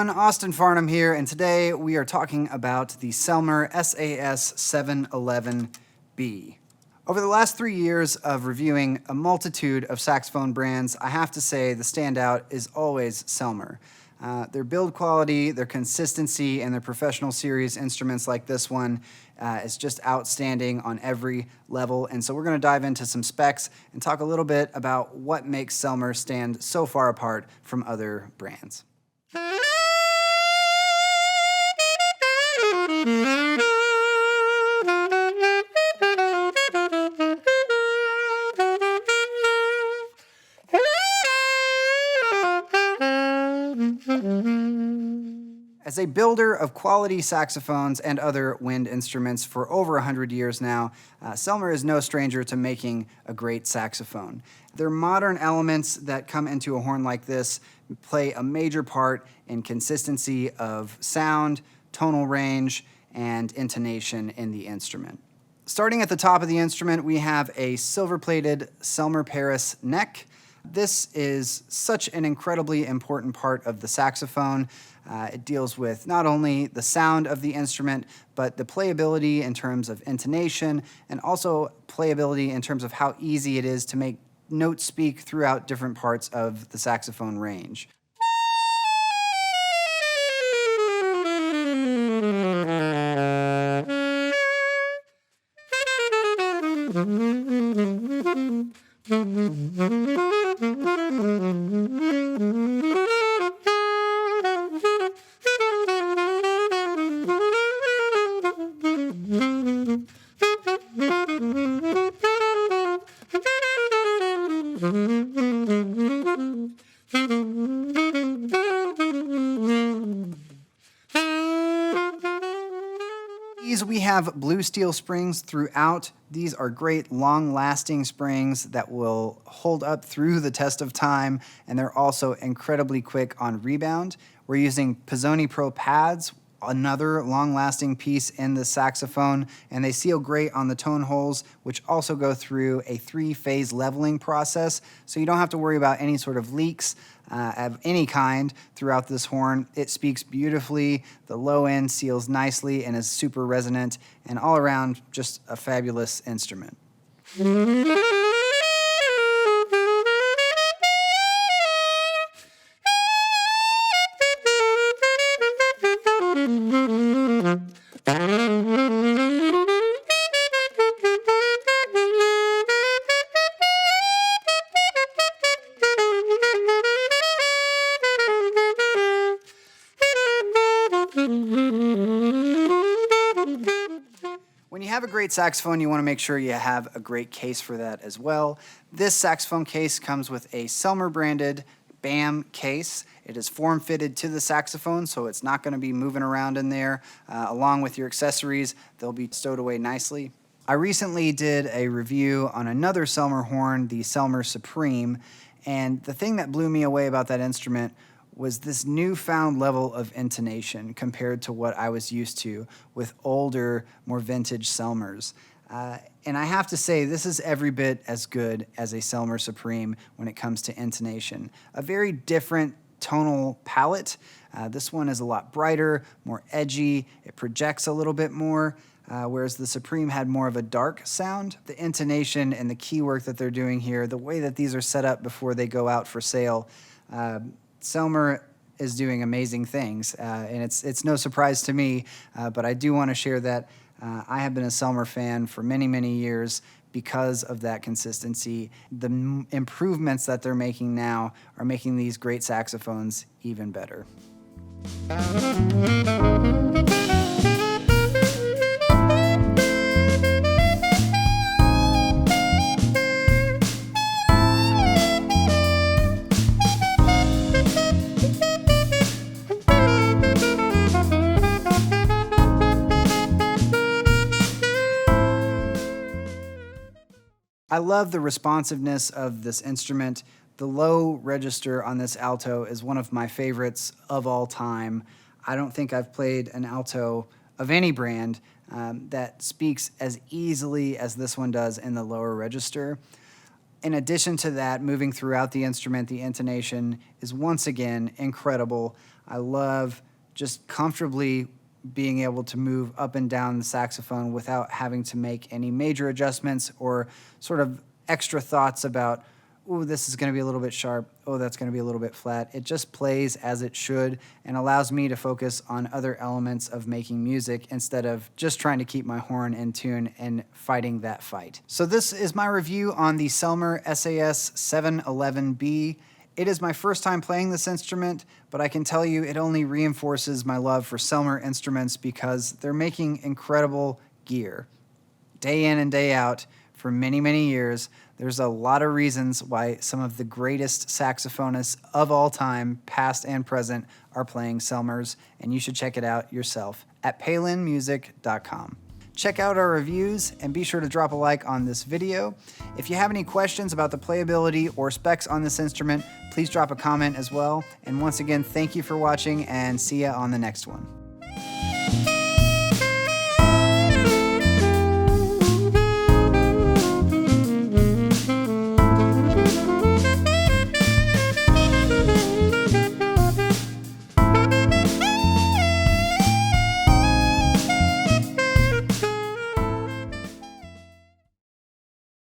everyone, Austin Farnham here, and today we are talking about the Selmer SAS 711B. Over the last 3 years of reviewing a multitude of saxophone brands, I have to say the standout is always Selmer. Their build quality, their consistency, and their professional series instruments like this one is just outstanding on every level. And so we're going to dive into some specs and talk a little bit about what makes Selmer stand so far apart from other brands. As a builder of quality saxophones and other wind instruments for over 100 years now, Selmer is no stranger to making a great saxophone. Their modern elements that come into a horn like this play a major part in consistency of sound, tonal range, and intonation in the instrument. Starting at the top of the instrument, we have a silver-plated Selmer Paris neck. This is such an incredibly important part of the saxophone. It deals with not only the sound of the instrument, but the playability in terms of intonation, and also playability in terms of how easy it is to make notes speak throughout different parts of the saxophone range. We have blue steel springs throughout. These are great long-lasting springs that will hold up through the test of time, and they're also incredibly quick on rebound. We're using Pizzoni Pro pads, another long-lasting piece in the saxophone, and they seal great on the tone holes, which also go through a 3-phase leveling process, so you don't have to worry about any sort of leaks of any kind throughout this horn. It speaks beautifully, the low end seals nicely and is super resonant, and all around just a fabulous instrument. When you have a great saxophone, you want to make sure you have a great case for that as well. This saxophone case comes with a Selmer branded BAM case. It is form-fitted to the saxophone, so it's not going to be moving around in there. Along with your accessories, they'll be stowed away nicely. I recently did a review on another Selmer horn, the Selmer Supreme, and the thing that blew me away about that instrument was this newfound level of intonation compared to what I was used to with older, more vintage Selmers. And I have to say, this is every bit as good as a Selmer Supreme when it comes to intonation. A very different tonal palette. This one is a lot brighter, more edgy, it projects a little bit more, whereas the Supreme had more of a dark sound. The intonation and the key work that they're doing here, the way that these are set up before they go out for sale, Selmer is doing amazing things, and it's no surprise to me, but I do want to share that I have been a Selmer fan for many, many years because of that consistency. The improvements that they're making now are making these great saxophones even better. I love the responsiveness of this instrument. The low register on this alto is one of my favorites of all time. I don't think I've played an alto of any brand that speaks as easily as this one does in the lower register. In addition to that, moving throughout the instrument, the intonation is once again incredible. I love just comfortably being able to move up and down the saxophone without having to make any major adjustments or sort of extra thoughts about, oh, this is going to be a little bit sharp, oh, that's going to be a little bit flat. It just plays as it should and allows me to focus on other elements of making music instead of just trying to keep my horn in tune and fighting that fight. So this is my review on the Selmer SAS 711B. It is my first time playing this instrument, but I can tell you it only reinforces my love for Selmer instruments because they're making incredible gear. Day in and day out, for many, many years, there's a lot of reasons why some of the greatest saxophonists of all time, past and present, are playing Selmers, and you should check it out yourself at palinmusic.com. Check out our reviews and be sure to drop a like on this video. If you have any questions about the playability or specs on this instrument, please drop a comment as well. And once again, thank you for watching and see ya on the next one.